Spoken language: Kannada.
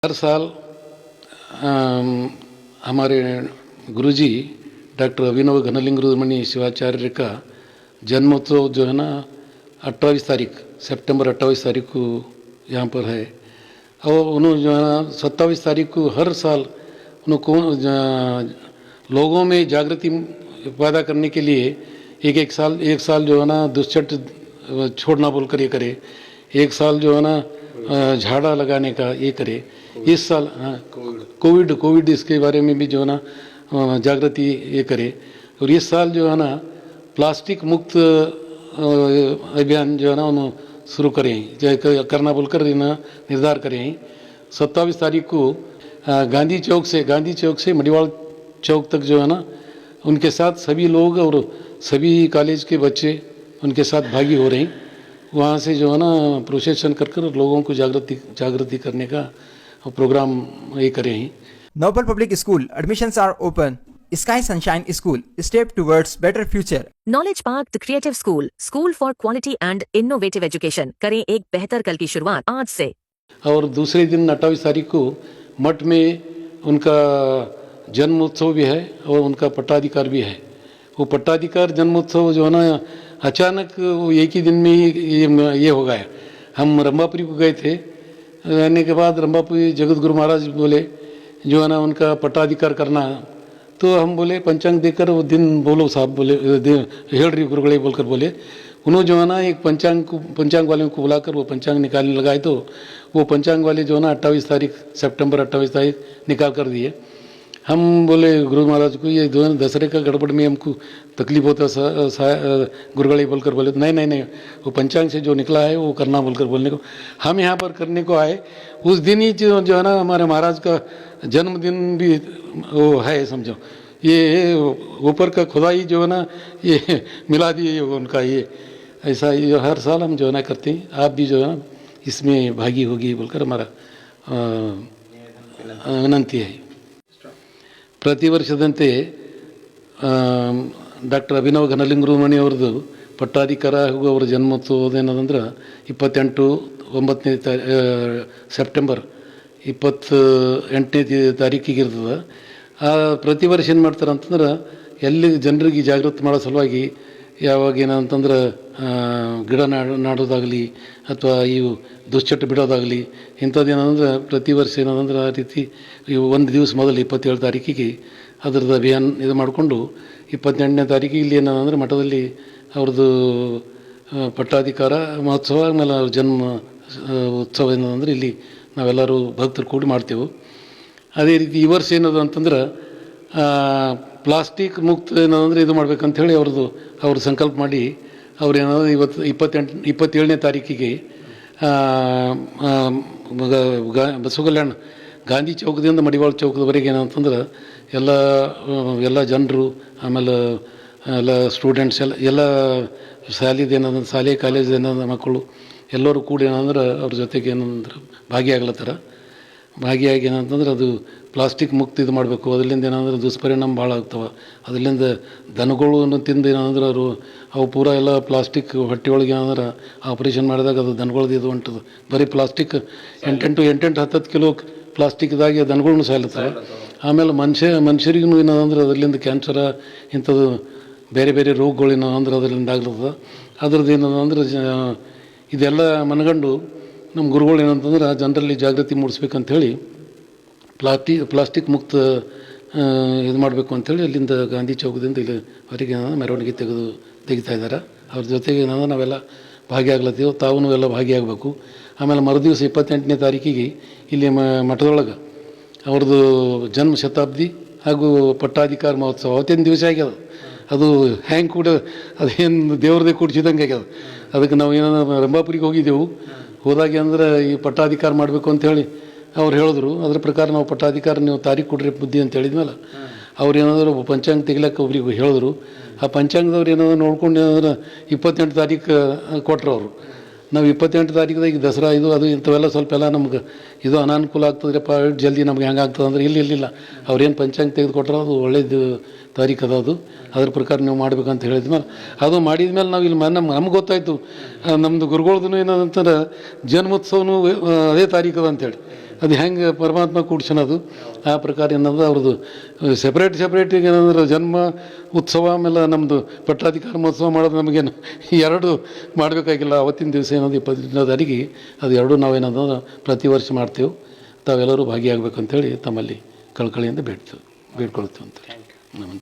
हर साल हमारे गुरुजी डॉक्टर अभिनव घनलिंगरुद्रमणि शिवाचार्य का जन्मोत्सव जो है ना 28 तारीख सितंबर 28 तारीख को यहाँ पर है। और उन्होंने जो है ना 27 तारीख को हर साल उनको लोगों में जागृति पैदा करने के लिए एक साल जो है ना दुश्चट छोड़ना बोलकर ये करे, एक साल जो है ना झाड़ा लगाने का ये करे। इस साल कोविड इसके बारे में भी जो है ना जागृति ये करे। और इस साल जो है ना प्लास्टिक मुक्त अभियान जो है ना उन्होंने शुरू करें करना बोलकर निर्धार करें। 27 तारीख को गांधी चौक से मडिवाल चौक तक जो है ना उनके साथ सभी लोग और सभी कॉलेज के बच्चे उनके साथ भागी हो रहे हैं। वहाँ से जो है ना प्रोसेशन कर लोगों को जागृति करने का प्रोग्राम ये करें हैं। Noble Public School admissions are open. Sky Sunshine School, step towards better future. Knowledge Park, the creative school for quality and innovative education. करें एक बेहतर कल की शुरुआत आज से। और दूसरे दिन 28 तारीख को मठ में उनका जन्मोत्सव भी है और उनका पट्टाधिकार भी है। वो पट्टाधिकार जन्मोत्सव जो है ना अचानक एक ही दिन में ये हो गया। हम रंभापुरी को गए थे, रहने के बाद रंभापुरी जगत गुरु महाराज बोले जो है ना उनका पट्टाधिकार करना, तो हम बोले पंचांग देकर वो दिन बोलो साहब, बोले हेड़ गुरुगले बोलकर बोले। उन्होंने जो है ना एक पंचांग वाले को बुलाकर वो पंचांग निकालने लगाए, तो वो पंचांग वाले जो है ना 28 तारीख सितंबर 28 तारीख निकाल कर दिए। हम बोले गुरु महाराज को ये दसरे का गड़बड़ में हमको तकलीफ होता गुरुगले बोलकर बोले नहीं वो पंचांग से जो निकला है वो करना बोलकर बोलने को हम यहाँ पर करने को आए। उस दिन ही जो है ना हमारे महाराज का जन्मदिन भी वो है, समझो ये ऊपर का खुदाई जो है ना ये मिला दिए उनका। ये ऐसा ये हर साल हम जो है ना करते हैं। आप भी जो है ना इसमें भागी होगी बोलकर हमारा विनंती है। ಪ್ರತಿ ವರ್ಷದಂತೆ ಡಾಕ್ಟರ್ ಅಭಿನವ ಘನಲಿಂಗರುಮಣಿ ಅವ್ರದ್ದು ಪಟ್ಟಾಧಿಕಾರ ಹಾಗೂ ಅವರ ಜನ್ಮೋತ್ಸವ ಏನದಂದ್ರೆ 28 ಸೆಪ್ಟೆಂಬರ್ 28ನೇ ತಾರೀಕಿಗೆ ಇರ್ತದೆ। ಪ್ರತಿ ವರ್ಷ ಏನು ಮಾಡ್ತಾರೆ ಅಂತಂದ್ರೆ ಎಲ್ಲಿ ಜನರಿಗೆ ಜಾಗೃತಿ ಮಾಡೋ ಸಲುವಾಗಿ ಯಾವಾಗ ಏನಂತಂದ್ರೆ ಗಿಡ ನಾಡೋದಾಗಲಿ ಅಥವಾ ಇವು ದುಶ್ಚಟ ಬಿಡೋದಾಗಲಿ ಇಂಥದ್ದು ಏನಂದ್ರೆ ಪ್ರತಿ ವರ್ಷ ಏನಂದ್ರೆ ಆ ರೀತಿ ಇವು ಒಂದು ದಿವಸ ಮೊದಲು 27 ತಾರೀಕಿಗೆ ಅದರದ್ದು ಅಭಿಯಾನ ಇದು ಮಾಡಿಕೊಂಡು 28ನೇ ತಾರೀಕಿಗೆ ಇಲ್ಲಿ ಏನಂದ್ರೆ ಮಠದಲ್ಲಿ ಅವ್ರದ್ದು ಪಟ್ಟಾಧಿಕಾರ ಮಹೋತ್ಸವ ಆಮೇಲೆ ಅವ್ರ ಜನ್ಮ ಉತ್ಸವ ಏನಂದ್ರೆ ಇಲ್ಲಿ ನಾವೆಲ್ಲರೂ ಭಕ್ತರು ಕೂಡಿ ಮಾಡ್ತೇವೆ। ಅದೇ ರೀತಿ ಈ ವರ್ಷ ಏನದು ಅಂತಂದ್ರೆ ಪ್ಲಾಸ್ಟಿಕ್ ಮುಕ್ತ ಏನಂದ್ರೆ ಇದು ಮಾಡ್ಬೇಕಂಥೇಳಿ ಅವ್ರು ಸಂಕಲ್ಪ ಮಾಡಿ ಅವ್ರು ಏನಾದ್ರು 27ನೇ ತಾರೀಕಿಗೆ ಬಸವಕಲ್ಯಾಣ ಗಾಂಧಿ ಚೌಕದಿಂದ ಮಡಿವಾಳ ಚೌಕದವರೆಗೆ ಏನಂತಂದ್ರೆ ಎಲ್ಲ ಜನರು ಆಮೇಲೆ ಎಲ್ಲ ಸ್ಟೂಡೆಂಟ್ಸ್ ಎಲ್ಲ ಶಾಲೆದು ಏನಂದ್ರೆ ಶಾಲೆ ಕಾಲೇಜ್ ಏನಂದ್ರೆ ಮಕ್ಕಳು ಎಲ್ಲರೂ ಕೂಡ ಏನಂದ್ರೆ ಅವ್ರ ಜೊತೆಗೆ ಏನಂದ್ರೆ ಭಾಗಿಯಾಗಿ ಏನಂತಂದ್ರೆ ಅದು ಪ್ಲಾಸ್ಟಿಕ್ ಮುಕ್ತ ಇದು ಮಾಡಬೇಕು। ಅದರಿಂದ ಏನಂದ್ರೆ ದುಷ್ಪರಿಣಾಮ ಭಾಳ ಆಗ್ತವೆ। ಅದರಿಂದ ದನಗಳನ್ನು ತಿಂದು ಏನಂದ್ರೆ ಅವು ಪೂರ ಎಲ್ಲ ಪ್ಲಾಸ್ಟಿಕ್ ಹೊಟ್ಟೆಯೊಳಗೆ ಏನಂದ್ರೆ ಆಪ್ರೇಷನ್ ಮಾಡಿದಾಗ ಅದು ದನಗಳದ್ದು ಇದು ಹೊಂಟದು ಬರೀ ಪ್ಲಾಸ್ಟಿಕ್ 8-10 ಕಿಲೋ ಪ್ಲಾಸ್ಟಿಕ್ದಾಗಿ ದನಗಳನ್ನು ಸಾಯ್ಲತ್ತವೆ। ಆಮೇಲೆ ಮನುಷ್ಯರಿಗೂ ಏನಂದ್ರೆ ಅದರಿಂದ ಕ್ಯಾನ್ಸರ ಇಂಥದ್ದು ಬೇರೆ ರೋಗಗಳು ಏನಂದ್ರೆ ಅದರಿಂದ ಆಗ್ಲತ್ತದ। ಅದ್ರದ್ದು ಏನಂದ್ರೆ ಇದೆಲ್ಲ ಮನಗಂಡು ನಮ್ಮ ಗುರುಗಳು ಏನಂತಂದ್ರೆ ಜನರಲ್ಲಿ ಜಾಗೃತಿ ಮೂಡಿಸ್ಬೇಕಂಥೇಳಿ ಪ್ಲಾಸ್ಟಿಕ್ ಮುಕ್ತ ಇದು ಮಾಡಬೇಕು ಅಂಥೇಳಿ ಅಲ್ಲಿಂದ ಗಾಂಧಿ ಚೌಕದಿಂದ ಇಲ್ಲಿವರೆಗೆ ಮೆರವಣಿಗೆ ತೆಗಿತಾ ಇದ್ದಾರೆ। ಅವ್ರ ಜೊತೆಗೆ ಏನಂದ್ರೆ ನಾವೆಲ್ಲ ಭಾಗಿಯಾಗ್ಲತ್ತೀವಿ, ತಾವು ಎಲ್ಲ ಭಾಗಿಯಾಗಬೇಕು। ಆಮೇಲೆ ಮರುದಿವಸ 28ನೇ ತಾರೀಕಿಗೆ ಇಲ್ಲಿ ಮಠದೊಳಗೆ ಅವ್ರದ್ದು ಜನ್ಮ ಶತಾಬ್ದಿ ಹಾಗೂ ಪಟ್ಟಾಧಿಕಾರ ಮಹೋತ್ಸವ ಅವತ್ತಿನ ದಿವಸ ಆಗ್ಯದ। ಅದು ಹ್ಯಾಂಗೆ ಕೂಡ ಅದೇನು ದೇವ್ರದೇ ಕೂಡಿಸಿದಂಗೆ ಆಗ್ಯದ। ಅದಕ್ಕೆ ನಾವು ಏನೋ ರಂಭಾಪುರಿಗೆ ಹೋಗಿದ್ದೆವು, ಹೋದಾಗೆ ಅಂದ್ರೆ ಈ ಪಟ್ಟಾಧಿಕಾರ ಮಾಡಬೇಕು ಅಂಥೇಳಿ ಅವ್ರು ಹೇಳಿದ್ರು। ಅದ್ರ ಪ್ರಕಾರ ನಾವು ಪಟ್ಟಾಧಿಕಾರ ನೀವು ತಾರೀಖು ಕೊಡ್ರಿ ಬುದ್ಧಿ ಅಂತ ಹೇಳಿದ್ಮೇಲೆ ಅವ್ರು ಏನಾದರೂ ಪಂಚಾಂಗ ತೆಗಿಲಕ್ಕೆ ಒಬ್ರಿಗೆ ಹೇಳಿದ್ರು। ಆ ಪಂಚಾಂಗದವ್ರು ಏನಾದ್ರು ನೋಡ್ಕೊಂಡು ಏನಾದ್ರೆ 28 ತಾರೀಕು ಕೊಟ್ಟರು ಅವರು। ನಾವು 28 ತಾರೀಕಿದಾಗ ದಸರಾ ಅದು ಇಂಥವೆಲ್ಲ ಸ್ವಲ್ಪ ಎಲ್ಲ ನಮ್ಗೆ ಇದು ಅನಾನುಕೂಲ ಆಗ್ತದ್ರಪ್ಪ ಜಲ್ದಿ ನಮ್ಗೆ ಹೆಂಗೆ ಆಗ್ತದೆ ಅಂದ್ರೆ ಇಲ್ಲ ಅವ್ರೇನು ಪಂಚಾಂಗ ತೆಗೆದುಕೊಟ್ರೆ ಅದು ಒಳ್ಳೇದು ತಾರೀಕು ಅದು, ಅದ್ರ ಪ್ರಕಾರ ನೀವು ಮಾಡ್ಬೇಕಂತ ಹೇಳಿದ್ಮೇಲೆ ಅದು ಮಾಡಿದ್ಮೇಲೆ ನಾವು ಇಲ್ಲಿ ನಮ್ಗೆ ಗೊತ್ತಾಯಿತು ನಮ್ಮದು ಗುರುಗಳದ್ದು ಏನಂತಾರೆ ಜನ್ಮೋತ್ಸವನು ಅದೇ ತಾರೀಕು ಅದ ಅಂಥೇಳಿ। ಅದು ಹೆಂಗೆ ಪರಮಾತ್ಮ ಕೂಡ್ಸೋಣದು ಆ ಪ್ರಕಾರ ಏನಂದ್ರೆ ಅವ್ರದ್ದು ಸೆಪ್ರೇಟಿಗೆ ಏನಂದ್ರೆ ಜನ್ಮ ಉತ್ಸವ ಆಮೇಲೆ ನಮ್ಮದು ಪಟ್ಟಾಧಿಕಾರ ಮಹೋತ್ಸವ ಮಾಡೋದು ನಮಗೇನು ಎರಡು ಮಾಡಬೇಕಾಗಿಲ್ಲ. ಅವತ್ತಿನ ದಿವಸ ಏನಂದ್ರೆ 25ನೇ ತಾರೀಕಿಗೆ ಅದು ಎರಡೂ ನಾವೇನಂದ್ರೆ ಪ್ರತಿ ವರ್ಷ ಮಾಡ್ತೇವೆ. ತಾವೆಲ್ಲರೂ ಭಾಗಿಯಾಗಬೇಕಂತೇಳಿ ತಮ್ಮಲ್ಲಿ ಕಳ್ಕಳಿಯಿಂದ ಬೇಡ್ಕೊಳ್ತೇವೆ ಅಂತೇಳಿ.